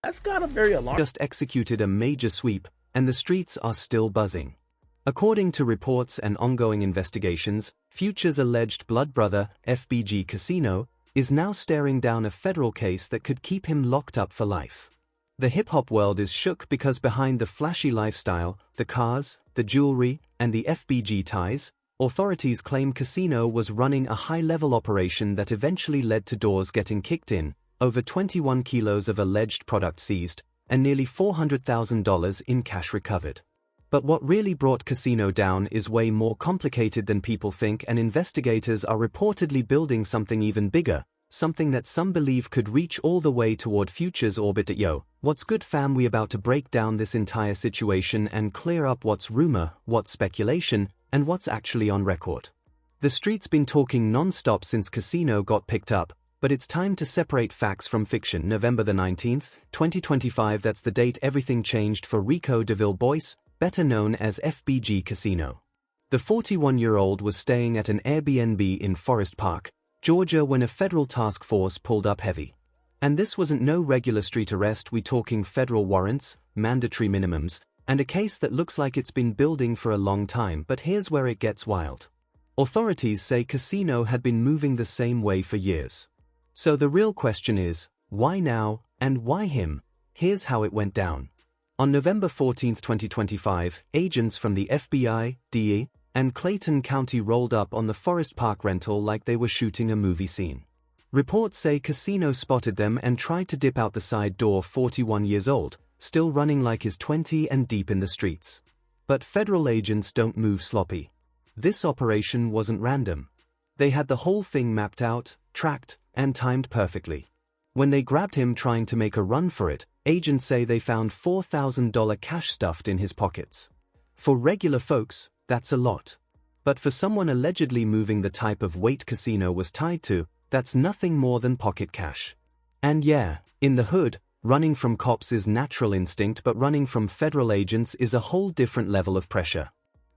That's got a very alarming. Just executed a major sweep, and the streets are still buzzing. According to reports and ongoing investigations, Future's alleged blood brother, FBG Casino, is now staring down a federal case that could keep him locked up for life. The hip-hop world is shook because behind the flashy lifestyle, the cars, the jewelry, and the FBG ties, authorities claim Casino was running a high-level operation that eventually led to doors getting kicked in, over 21 kilos of alleged product seized, and nearly $400,000 in cash recovered. But what really brought Casino down is way more complicated than people think, and investigators are reportedly building something even bigger, something that some believe could reach all the way toward Future's orbit. Yo, what's good fam? We about to break down this entire situation and clear up what's rumor, what's speculation, and what's actually on record. The street's been talking non-stop since Casino got picked up, but it's time to separate facts from fiction. November the 19th, 2025, that's the date everything changed for Rico DeVille Boyce, better known as FBG Casino. The 41-year-old was staying at an Airbnb in Forest Park, Georgia when a federal task force pulled up heavy. And this wasn't no regular street arrest, we talking federal warrants, mandatory minimums, and a case that looks like it's been building for a long time. But here's where it gets wild. Authorities say Casino had been moving the same way for years. So the real question is, why now, and why him? Here's how it went down. On November 14, 2025, agents from the FBI, DE, and Clayton County rolled up on the Forest Park rental like they were shooting a movie scene. Reports say Casino spotted them and tried to dip out the side door. 41 years old, still running like he's 20 and deep in the streets. But federal agents don't move sloppy. This operation wasn't random. They had the whole thing mapped out, tracked, and timed perfectly. When they grabbed him trying to make a run for it, agents say they found $4,000 cash stuffed in his pockets. For regular folks, that's a lot. But for someone allegedly moving the type of weight Casino was tied to, that's nothing more than pocket cash. And yeah, in the hood, running from cops is natural instinct, but running from federal agents is a whole different level of pressure.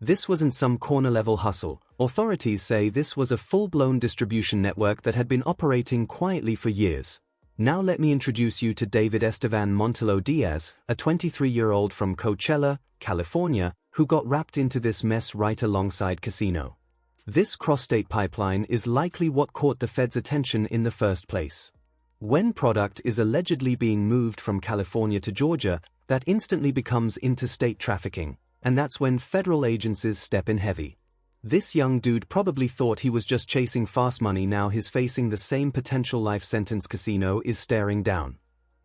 This wasn't some corner-level hustle. Authorities say this was a full-blown distribution network that had been operating quietly for years. Now let me introduce you to David Estevan Montello Diaz, a 23-year-old from Coachella, California, who got wrapped into this mess right alongside Casino. This cross-state pipeline is likely what caught the Fed's attention in the first place. When product is allegedly being moved from California to Georgia, that instantly becomes interstate trafficking, and that's when federal agencies step in heavy. This young dude probably thought he was just chasing fast money. Now he's facing the same potential life sentence Casino is staring down.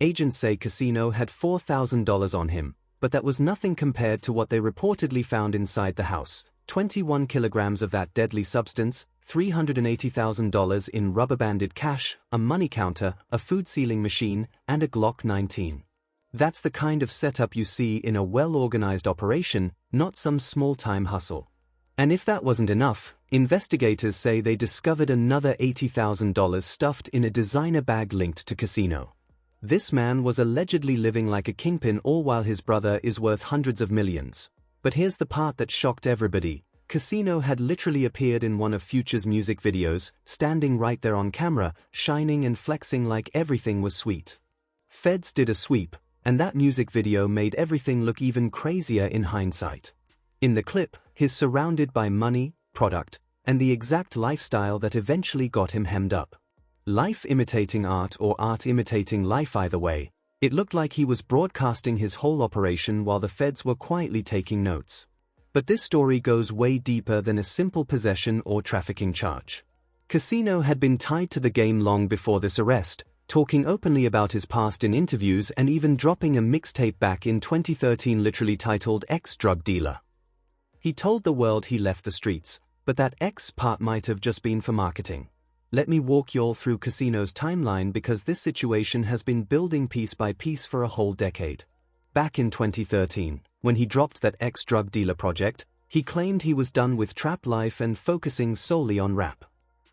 Agents say Casino had $4,000 on him, but that was nothing compared to what they reportedly found inside the house: 21 kilograms of that deadly substance, $380,000 in rubber-banded cash, a money counter, a food sealing machine, and a Glock 19. That's the kind of setup you see in a well-organized operation, not some small-time hustle. And if that wasn't enough, investigators say they discovered another $80,000 stuffed in a designer bag linked to Casino. This man was allegedly living like a kingpin, all while his brother is worth hundreds of millions. But here's the part that shocked everybody. Casino had literally appeared in one of Future's music videos, standing right there on camera, shining and flexing like everything was sweet. Feds did a sweep, and that music video made everything look even crazier in hindsight. In the clip, he's surrounded by money, product, and the exact lifestyle that eventually got him hemmed up. Life imitating art, or art imitating life, either way, it looked like he was broadcasting his whole operation while the feds were quietly taking notes. But this story goes way deeper than a simple possession or trafficking charge. Casino had been tied to the game long before this arrest, talking openly about his past in interviews and even dropping a mixtape back in 2013 literally titled Ex-Drug Dealer. He told the world he left the streets, but that X part might have just been for marketing. Let me walk y'all through Casino's timeline, because this situation has been building piece by piece for a whole decade. Back in 2013, when he dropped that Ex-Drug Dealer project, he claimed he was done with trap life and focusing solely on rap.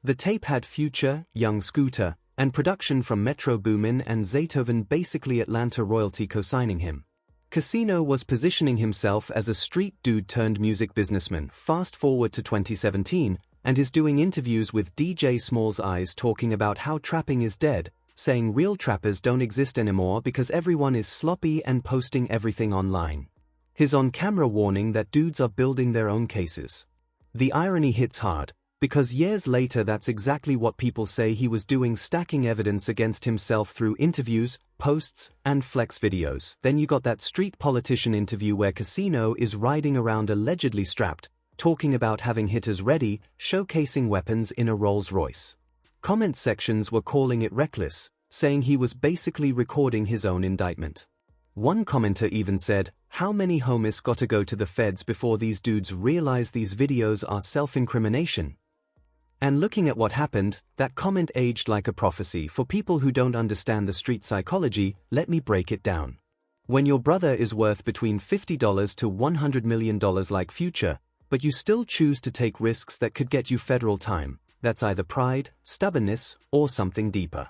The tape had Future, Young Scooter, and production from Metro Boomin and Zaytoven, basically Atlanta royalty, co-signing him. Casino was positioning himself as a street dude turned music businessman. Fast forward to 2017, and is doing interviews with DJ Small's Eyes talking about how trapping is dead, saying real trappers don't exist anymore because everyone is sloppy and posting everything online. His on-camera warning that dudes are building their own cases. The irony hits hard, because years later that's exactly what people say he was doing, stacking evidence against himself through interviews, posts, and flex videos. Then you got that street politician interview where Casino is riding around allegedly strapped, talking about having hitters ready, showcasing weapons in a Rolls-Royce. Comment sections were calling it reckless, saying he was basically recording his own indictment. One commenter even said, "How many homies gotta go to the feds before these dudes realize these videos are self-incrimination?" And looking at what happened, that comment aged like a prophecy. For people who don't understand the street psychology, let me break it down. When your brother is worth between $50 to $100 million like Future, but you still choose to take risks that could get you federal time, that's either pride, stubbornness, or something deeper.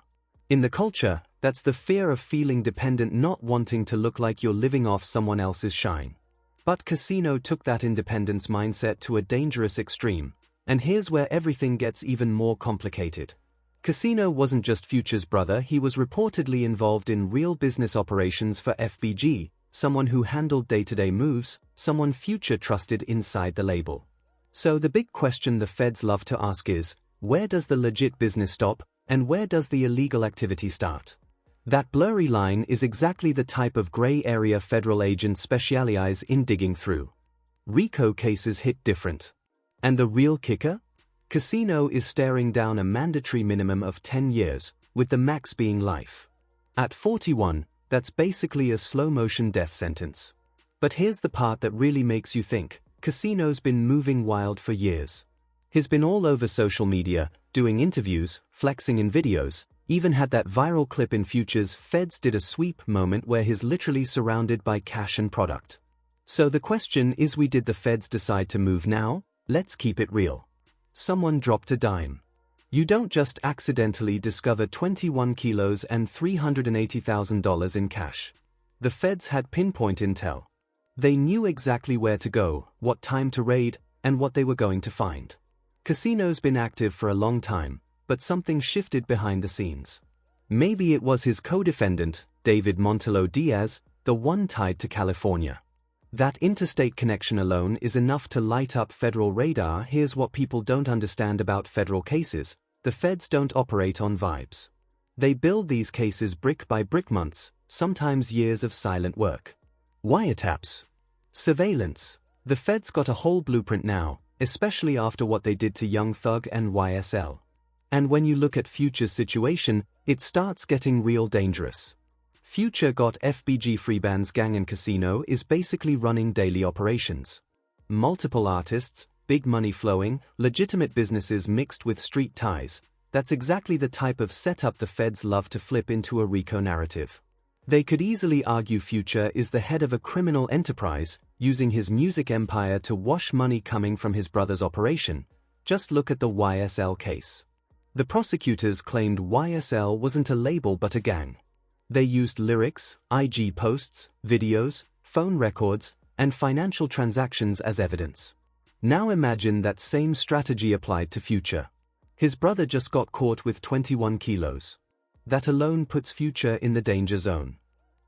In the culture, that's the fear of feeling dependent, not wanting to look like you're living off someone else's shine. But Casino took that independence mindset to a dangerous extreme. And here's where everything gets even more complicated. Casino wasn't just Future's brother, he was reportedly involved in real business operations for FBG, someone who handled day-to-day moves, someone Future trusted inside the label. So the big question the feds love to ask is, where does the legit business stop, and where does the illegal activity start? That blurry line is exactly the type of gray area federal agents specialize in digging through. RICO cases hit different. And the real kicker? Casino is staring down a mandatory minimum of 10 years, with the max being life. At 41, that's basically a slow-motion death sentence. But here's the part that really makes you think. Casino's been moving wild for years. He's been all over social media, doing interviews, flexing in videos, even had that viral clip in Future's "Feds Did a Sweep" moment where he's literally surrounded by cash and product. So the question is, did the feds decide to move now? Let's keep it real. Someone dropped a dime. You don't just accidentally discover 21 kilos and $380,000 in cash. The feds had pinpoint intel. They knew exactly where to go, what time to raid, and what they were going to find. Casino's been active for a long time, but something shifted behind the scenes. Maybe it was his co-defendant, David Montello Diaz, the one tied to California. That interstate connection alone is enough to light up federal radar. Here's what people don't understand about federal cases. The feds don't operate on vibes. They build these cases brick by brick, months, sometimes years of silent work. Wiretaps. Surveillance. The feds got a whole blueprint now, especially after what they did to Young Thug and YSL. And when you look at Future's situation, it starts getting real dangerous. Future got FBG Freeband's gang, and Casino is basically running daily operations. Multiple artists, big money flowing, legitimate businesses mixed with street ties. That's exactly the type of setup the feds love to flip into a RICO narrative. They could easily argue Future is the head of a criminal enterprise, using his music empire to wash money coming from his brother's operation. Just look at the YSL case. The prosecutors claimed YSL wasn't a label but a gang. They used lyrics, IG posts, videos, phone records, and financial transactions as evidence. Now imagine that same strategy applied to Future. His brother just got caught with 21 kilos. That alone puts Future in the danger zone.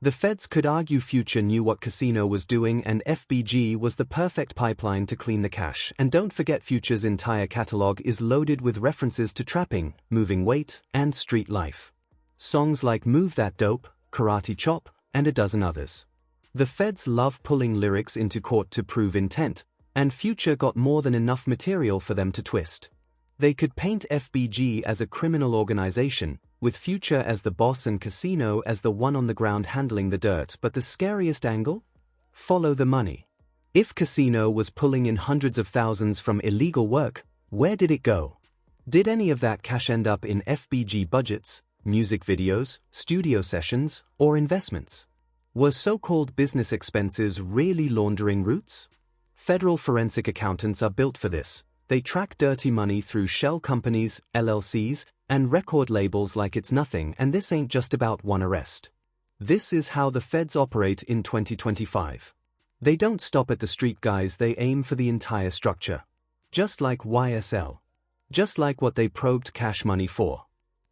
The feds could argue Future knew what Casino was doing and FBG was the perfect pipeline to clean the cash. And don't forget, Future's entire catalog is loaded with references to trapping, moving weight, and street life. Songs like Move That Dope, Karate Chop, and a dozen others. The feds love pulling lyrics into court to prove intent, and Future got more than enough material for them to twist. They could paint FBG as a criminal organization, with Future as the boss and Casino as the one on the ground handling the dirt. But the scariest angle? Follow the money. If Casino was pulling in hundreds of thousands from illegal work, where did it go? Did any of that cash end up in FBG budgets, music videos, studio sessions, or investments? Were so-called business expenses really laundering routes? Federal forensic accountants are built for this. They track dirty money through shell companies, LLCs, and record labels like it's nothing, and this ain't just about one arrest. This is how the feds operate in 2025. They don't stop at the street guys, they aim for the entire structure. Just like YSL. Just like what they probed Cash Money for.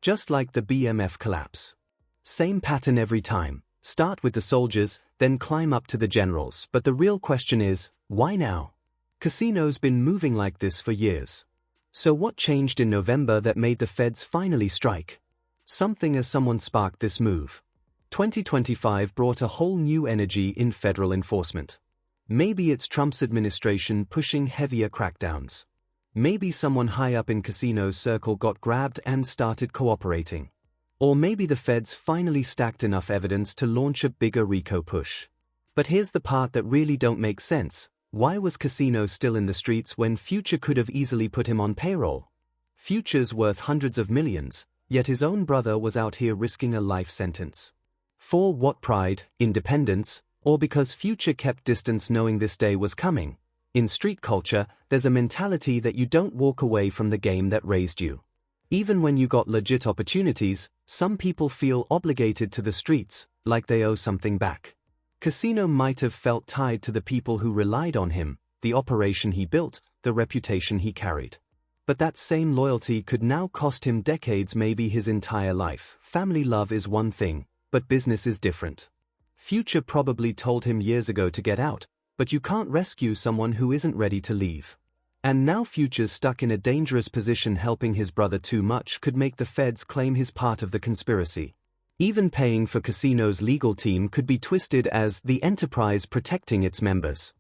Just like the BMF collapse. Same pattern every time. Start with the soldiers, then climb up to the generals. But the real question is, why now? Casino's been moving like this for years. So what changed in November that made the feds finally strike? Something or someone sparked this move. 2025 brought a whole new energy in federal enforcement. Maybe it's Trump's administration pushing heavier crackdowns. Maybe someone high up in Casino's circle got grabbed and started cooperating. Or maybe the feds finally stacked enough evidence to launch a bigger RICO push. But here's the part that really don't make sense. Why was Casino still in the streets when Future could have easily put him on payroll? Future's worth hundreds of millions, yet his own brother was out here risking a life sentence. For what? Pride, independence, or because Future kept distance knowing this day was coming? In street culture, there's a mentality that you don't walk away from the game that raised you. Even when you got legit opportunities, some people feel obligated to the streets, like they owe something back. Casino might have felt tied to the people who relied on him, the operation he built, the reputation he carried. But that same loyalty could now cost him decades, maybe his entire life. Family love is one thing, but business is different. Future probably told him years ago to get out, but you can't rescue someone who isn't ready to leave. And now Future's stuck in a dangerous position. Helping his brother too much could make the feds claim he's part of the conspiracy. Even paying for Casino's legal team could be twisted as the enterprise protecting its members.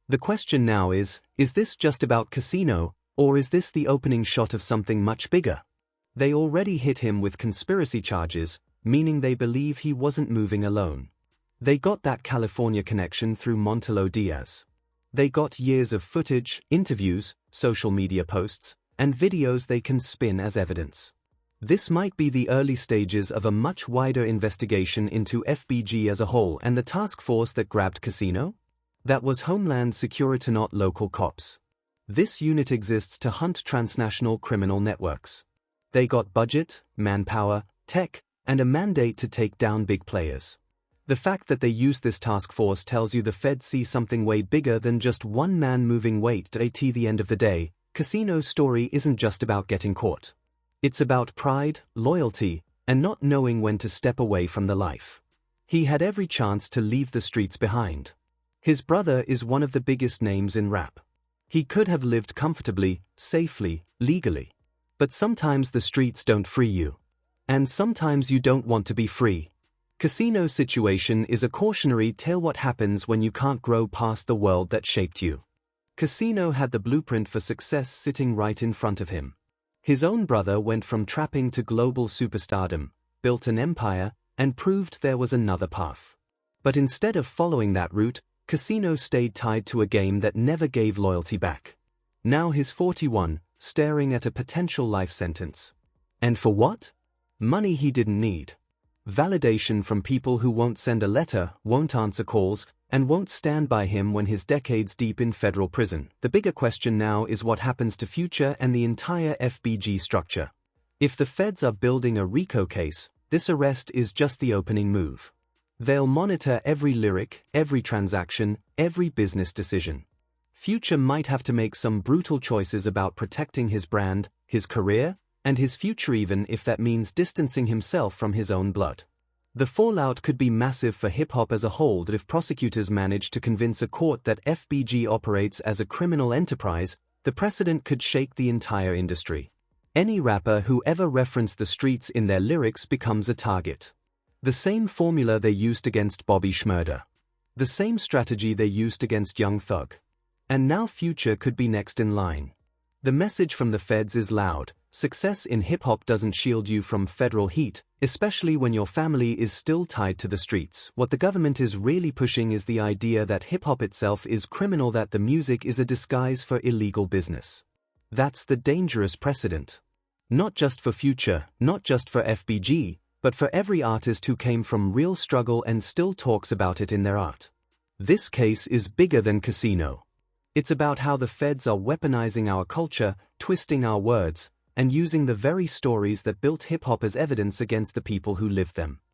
The question now is this just about Casino, or is this the opening shot of something much bigger? They already hit him with conspiracy charges, meaning they believe he wasn't moving alone. They got that California connection through Montelo Diaz. They got years of footage, interviews, social media posts, and videos they can spin as evidence. This might be the early stages of a much wider investigation into FBG as a whole and the task force that grabbed Casino? That was Homeland Security, not local cops. This unit exists to hunt transnational criminal networks. They got budget, manpower, tech, and a mandate to take down big players. The fact that they used this task force tells you the feds see something way bigger than just one man moving weight. At the end of the day, Casino's story isn't just about getting caught. It's about pride, loyalty, and not knowing when to step away from the life. He had every chance to leave the streets behind. His brother is one of the biggest names in rap. He could have lived comfortably, safely, legally. But sometimes the streets don't free you. And sometimes you don't want to be free. Casino's situation is a cautionary tale. What happens when you can't grow past the world that shaped you? Casino had the blueprint for success sitting right in front of him. His own brother went from trapping to global superstardom, built an empire, and proved there was another path. But instead of following that route, Casino stayed tied to a game that never gave loyalty back. Now he's 41, staring at a potential life sentence. And for what? Money he didn't need. Validation from people who won't send a letter, won't answer calls, and won't stand by him when he's decades deep in federal prison. The bigger question now is what happens to Future and the entire FBG structure. If the feds are building a RICO case, this arrest is just the opening move. They'll monitor every lyric, every transaction, every business decision. Future might have to make some brutal choices about protecting his brand, his career, and his future, even if that means distancing himself from his own blood. The fallout could be massive for hip-hop as a whole. That if prosecutors manage to convince a court that FBG operates as a criminal enterprise, the precedent could shake the entire industry. Any rapper who ever referenced the streets in their lyrics becomes a target. The same formula they used against Bobby Shmurda. The same strategy they used against Young Thug. And now Future could be next in line. The message from the feds is loud. Success in hip-hop doesn't shield you from federal heat, especially when your family is still tied to the streets. What the government is really pushing is the idea that hip-hop itself is criminal, that the music is a disguise for illegal business. That's the dangerous precedent. Not just for Future, not just for FBG, but for every artist who came from real struggle and still talks about it in their art. This case is bigger than Casino. It's about how the feds are weaponizing our culture, twisting our words, and using the very stories that built hip-hop as evidence against the people who lived them.